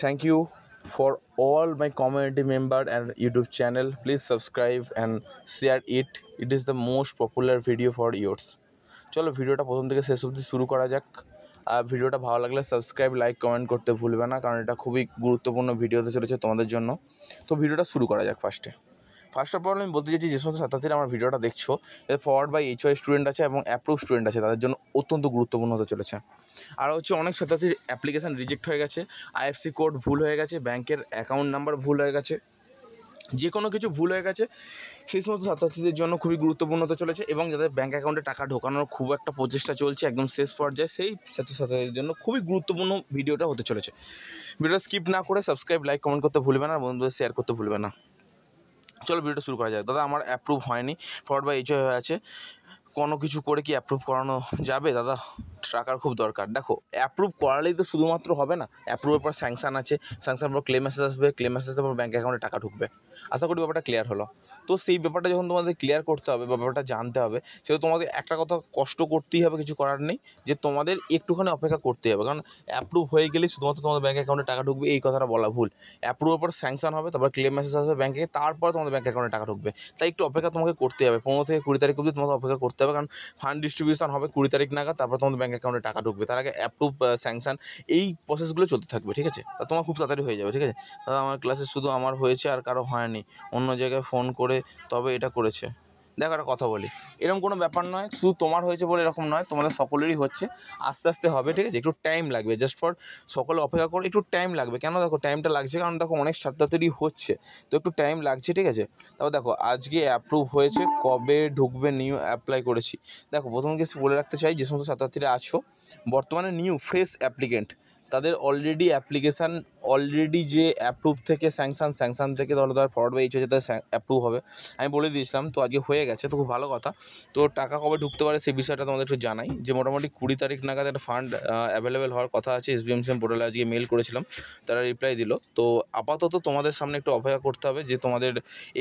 Thank you for all my community member and YouTube channel. Please subscribe and share it. It is the most popular video for yours. চলো ভিডিওটা প্রথম থেকে শেষ অবধি শুরু করা যাক। আর ভিডিওটা ভালো লাগলে সাবস্ক্রাইব লাইক কমেন্ট করতে ভুলবে না, কারণ এটা খুবই গুরুত্বপূর্ণ ভিডিও হতে চলেছে তোমাদের জন্য। তো ভিডিওটা শুরু করা যাক। ফার্স্ট অফ অল আমি বলতে চাইছি, যে সমস্ত ছাত্রছাত্রীরা আমার ভিডিওটা দেখছো, এদের ফরওয়ার্ড বাই এইচওয়াই স্টুডেন্ট আছে এবং অ্যাপ্রুভ স্টুডেন্ট আছে, তাদের জন্য অত্যন্ত গুরুত্বপূর্ণ হতে চলেছে। আর হচ্ছে অনেক ছাত্রছাত্রীর অ্যাপ্লিকেশান রিজেক্ট হয়ে গেছে, আইএফসি কোড ভুল হয়ে গেছে, ব্যাংকের অ্যাকাউন্ট নাম্বার ভুল হয়ে গেছে, যে কোনো কিছু ভুল হয়ে গেছে, সেই সমস্ত ছাত্রছাত্রীদের জন্য খুবই গুরুত্বপূর্ণ হতে চলেছে। এবং যাদের ব্যাঙ্ক অ্যাকাউন্টে টাকা ঢোকানোর খুব একটা প্রচেষ্টা চলছে, একদম শেষ পর্যায়ে, সেই ছাত্রছাত্রীদের জন্য খুবই গুরুত্বপূর্ণ ভিডিওটা হতে চলেছে। ভিডিওটা স্কিপ না করে সাবস্ক্রাইব লাইক কমেন্ট করতে ভুলবে না, আর বন্ধুদের শেয়ার করতে ভুলবে না। চলো ভিডিওটা শুরু করা যাক। দাদা আমার অ্যাপ্রুভ হয়নি, ফরওয়ার্ড বাই এইচওয়াই হয়ে আছে, কোনো কিছু করে কি অ্যাপ্রুভ করানো যাবে? দাদা টাকার খুব দরকার। দেখো, অ্যাপ্রুভ করালেই তো শুধুমাত্র হবে না, অ্যাপ্রুভের পর স্যাংশন আছে, স্যাংশন পর ক্লেম মেসেজ আসবে, ক্লেম মেসেজের পর ব্যাঙ্ক অ্যাকাউন্টে টাকা ঢুকবে। আশা করি ব্যাপারটা ক্লিয়ার হলো। তো সেই ব্যাপারটা যখন তোমাদের ক্লিয়ার করতে হবে, ব্যাপারটা জানতে হবে, সেহেতু তোমাদের একটা কথা কষ্ট করতেই হবে, কিছু করার নেই, যে তোমাদের একটুখানি অপেক্ষা করতেই হবে। কারণ অ্যাপ্রুভ হয়ে গেলেই শুধুমাত্র তোমাদের ব্যাঙ্ক অ্যাকাউন্টে টাকা ঢুকবে, এই কথাটা বলা ভুল। অ্যাপ্রুভের পর স্যাংশন হবে, তারপর ক্লেম মেসেজ আসবে ব্যাঙ্কে, তারপর তোমাদের ব্যাঙ্ক অ্যাকাউন্টে টাকা ঢুকবে। তাই একটু অপেক্ষা তোমাকে করতে হবে, 15 থেকে 20 তারিখ অবধি তোমাকে অপেক্ষা করতে হবে। কারণ ফান্ড ডিস্ট্রিবিউশন হবে 20 তারিখ নাগাদ, তারপর তোমাদের ব্যাঙ্ক অ্যাকাউন্টে টাকা ঢুকবে। তার আগে অ্যাপ্রুভ স্যাংশন এই প্রসেসগুলো চলতে থাকবে, ঠিক আছে? তা তোমার খুব তাড়াতাড়ি হয়ে যাবে, ঠিক আছে? দাদা আমার ক্লাসে শুধু আমার হয়েছে, আর কারো হয়নি, অন্য জায়গায় ফোন করে তবে এটা করেছে। দেখো একটা কথা বলি, এরকম কোনো ব্যাপার নয়, শুধু তোমার হয়েছে বলে এরকম নয়, তোমাদের সকলেরই হচ্ছে, আস্তে আস্তে হবে, ঠিক আছে? একটু টাইম লাগবে, জাস্ট ফর সকলে অপেক্ষা করে একটু টাইম লাগবে। কেন দেখো টাইমটা লাগছে, কারণ দেখো অনেক ছাত্রছাত্রী হচ্ছে, তো একটু টাইম লাগছে, ঠিক আছে? তারপর দেখো আজকে অ্যাপ্রুভ হয়েছে, কবে ঢুকবে নিউ অ্যাপ্লাই করেছি। দেখো প্রথম কিছু বলে রাখতে চাই, যে সমস্ত ছাত্রছাত্রীরা আছো বর্তমানে নিউ ফ্রেশ অ্যাপ্লিকেন্ট, তাদের অলরেডি অ্যাপ্লিকেশান অলরেডি যে অ্যাপ্রুভ থেকে স্যাংশন থেকে ধরো ফরওয়ার্ড বাই এইচওয়াই যাতে অ্যাপ্রুভ হবে, আমি বলে দিয়েছিলাম, তো আজকে হয়ে গেছে, তো খুব ভালো কথা। তো টাকা কবে ঢুকতে পারে সেই বিষয়টা তোমাদের একটু জানাই, যে মোটামুটি 20 তারিখ নাগাদ একটা ফান্ড অ্যাভেলেবেল হওয়ার কথা আছে। এসবিএমসিএম পোর্টালে আজকে মেল করেছিলাম, তারা রিপ্লাই দিল। তো আপাতত তোমাদের সামনে একটু অপেক্ষা করতে হবে, যে তোমাদের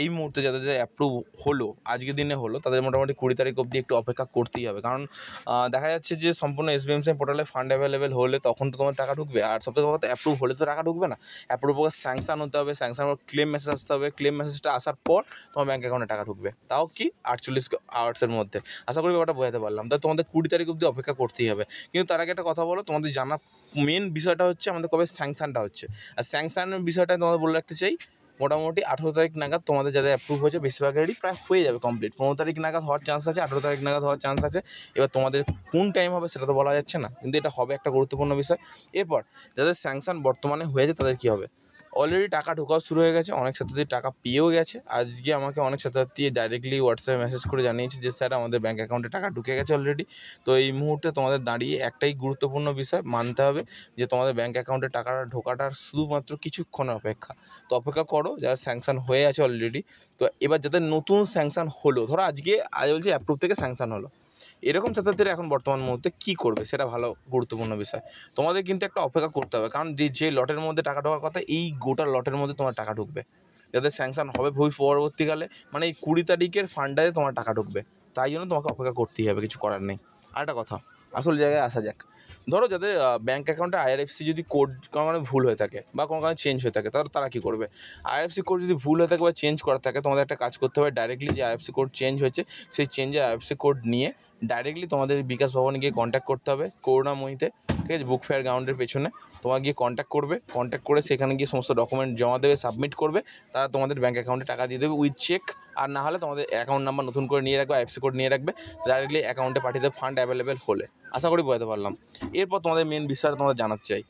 এই মুহূর্তে যাদের অ্যাপ্রুভ হলো, আজকের দিনে হলো, তাদের মোটামুটি 20 তারিখ অবধি একটু অপেক্ষা করতেই হবে। কারণ দেখা যাচ্ছে যে সম্পূর্ণ এসবিএমসিএম পোর্টালে ফান্ড অ্যাভেলেবেল হলে তখন তো তোমার টাকা ঢুকবে, আর সবথেকে বড় কথা অ্যাপ্রুভ হলে তো টাকা ঢুকবে না। অ্যাপ্রুভ করে স্যাংশন হতে হবে, স্যাংশন পর ক্লেম মেসেজ আসতে হবে, ক্লেম মেসেজটা আসার পর তোমার ব্যাঙ্ক অ্যাকাউন্টে টাকা ঢুকবে, তাও কি 48 আওয়ার্সের মধ্যে। আশা করি ব্যাপারটা বোঝাতে পারলাম। তাই তোমাদের 20 তারিখ অবধি অপেক্ষা করতেই হবে। কিন্তু তার আগে একটা কথা বলো, তোমাদের জানা মেন বিষয়টা হচ্ছে আমাদের কবে স্যাংশনটা হচ্ছে। আর স্যাংশনের বিষয়টা তোমাদের বলে রাখতে চাই, মোটামুটি 18 তারিখ নাগাদ তোমাদের যাদের অ্যাপ্রুভ হয়েছে বেশিরভাগেরই প্রায় হয়ে যাবে কমপ্লিট। 15 তারিখ নাগাদ হওয়ার চান্স আছে, 18 তারিখ নাগাদ হওয়ার চান্স আছে। এবার তোমাদের কোন টাইম হবে সেটা তো বলা যাচ্ছে না, কিন্তু এটা হবে একটা গুরুত্বপূর্ণ বিষয়। এরপর যাদের স্যাংশন বর্তমানে হয়েছে তাদের কী হবে, অলরেডি টাকা ঢোকাও শুরু হয়ে গেছে, অনেক ছাত্রছাত্রী টাকা পেয়েও গেছে। আজকে আমাকে অনেক ছাত্রছাত্রী ডাইরেক্টলি হোয়াটসঅ্যাপে মেসেজ করে জানিয়েছে যে স্যার আমাদের ব্যাঙ্ক অ্যাকাউন্টে টাকা ঢুকে গেছে অলরেডি। তো এই মুহূর্তে তোমাদের দাঁড়িয়ে একটাই গুরুত্বপূর্ণ বিষয় মানতে হবে, যে তোমাদের ব্যাঙ্ক অ্যাকাউন্টে টাকাটা ঢোকাটার শুধুমাত্র কিছুক্ষণের অপেক্ষা। তো অপেক্ষা করো, যারা স্যাংশন হয়ে আছে অলরেডি। তো এবার যাদের নতুন স্যাংশন হলো, ধরো আজকে বলছি অ্যাপ্রুভ থেকে স্যাংশন হলো, এরকম ছাত্রছাত্রীরা এখন বর্তমান মুহূর্তে কী করবে সেটা ভালো গুরুত্বপূর্ণ বিষয়। তোমাদের কিন্তু একটা অপেক্ষা করতে হবে, কারণ যে লটের মধ্যে টাকা ঢোকার কথা, এই গোটা লটের মধ্যে তোমার টাকা ঢুকবে। যাদের স্যাংশন হবে পরবর্তীকালে, মানে এই 20 তারিখের ফান্ডারে তোমার টাকা ঢুকবে, তাই জন্য তোমাকে অপেক্ষা করতেই হবে, কিছু করার নেই। আর একটা কথা, আসল জায়গায় আসা যাক। ধরো যাদের ব্যাঙ্ক অ্যাকাউন্টে আইআরএফসি যদি কোড কোনো কারণে ভুল হয়ে থাকে বা কোনো কারণে চেঞ্জ হয়ে থাকে, তাহলে তারা কী করবে? আইএফসি কোড যদি ভুল হয়ে থাকে বা চেঞ্জ করা থাকে, তোমাদের একটা কাজ করতে হবে, ডাইরেক্টলি যে আইএফসি কোড চেঞ্জ হয়েছে সেই চেঞ্জের আইএফসি কোড নিয়ে ডাইরেক্টলি তোমাদের বিকাশ ভবনে গিয়ে কন্ট্যাক্ট করতে হবে, করুণাময়ীতে, ঠিক আছে? বুক ফেয়ার গ্রাউন্ডের পেছনে তোমার গিয়ে কন্ট্যাক্ট করবে, কন্ট্যাক্ট করে সেখানে গিয়ে সমস্ত ডকুমেন্ট জমা দেবে, সাবমিট করবে, তারা তোমাদের ব্যাঙ্ক অ্যাকাউন্টে টাকা দিয়ে দেবে উইথ চেক। আর না হলে তোমাদের অ্যাকাউন্ট নাম্বার নতুন করে নিয়ে রাখবে, আইএফসি কোড নিয়ে রাখবে, ডাইরেক্টলি অ্যাকাউন্টে পাঠিয়ে দেবে ফান্ড অ্যাভেলেবেল হলে। আশা করি বোঝাতে পারলাম। এরপর তোমাদের মেন বিষয়টা তোমাদের জানাতে চাই,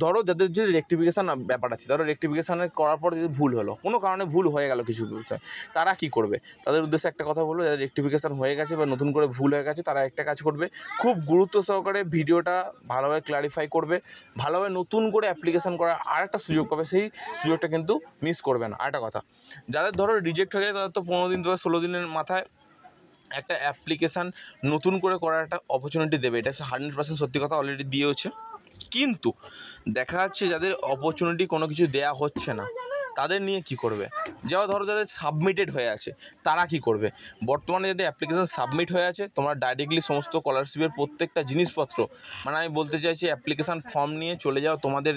ধরো যাদের যে রেক্টিফিকেশান ব্যাপার আছে, ধরো রেক্টিফিকেশানের করার পর যদি ভুল হলো, কোনো কারণে ভুল হয়ে গেল কিছু বিষয়, তারা কী করবে? তাদের উদ্দেশ্যে একটা কথা বলবো, যাদের রেক্টিফিকেশান হয়ে গেছে বা নতুন করে ভুল হয়ে গেছে, তারা একটা কাজ করবে, খুব গুরুত্ব সহকারে ভিডিওটা ভালোভাবে ক্লারিফাই করবে, ভালোভাবে নতুন করে অ্যাপ্লিকেশান করার আর একটা সুযোগ পাবে, সেই সুযোগটা কিন্তু মিস করবে না। আর একটা কথা, যাদের ধরো রিজেক্ট হয়ে যায়, তাদের তো 15 দিন বা 16 দিনের মাথায় একটা অ্যাপ্লিকেশান নতুন করে করার একটা অপরচুনিটি দেবে, এটা 100% সত্যি কথা, অলরেডি দিয়েওছে। কিন্তু দেখা যাচ্ছে যাদের অপরচুনিটি কোনো কিছু দেয়া হচ্ছে না, তাদের নিয়ে কি করবে? যারা ধরো যাদের সাবমিটেড হয়ে আছে তারা কি করবে? বর্তমানে যদি অ্যাপ্লিকেশান সাবমিট হয়ে আছে, তোমরা ডাইরেক্টলি সমস্ত স্কলারশিপের প্রত্যেকটা জিনিসপত্র, মানে আমি বলতে চাইছি অ্যাপ্লিকেশান ফর্ম নিয়ে চলে যাও তোমাদের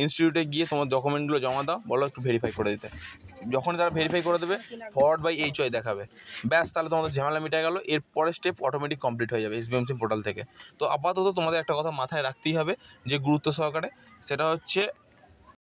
ইনস্টিটিউটে গিয়ে তোমার ডকুমেন্টগুলো জমা দাও, বলো একটু ভেরিফাই করে দিতে। যখন তারা ভেরিফাই করে দেবে, ফরওয়ার্ড বাই HY দেখাবে, ব্যাস তাহলে তোমাদের ঝামেলা মিটে গেল। এর পরের স্টেপ অটোমেটিক কমপ্লিট হয়ে যাবে SBMC পোর্টাল থেকে। তো আপাতত তোমাদের একটা কথা মাথায় রাখতেই হবে যে গুরুত্ব সহকারে, সেটা হচ্ছে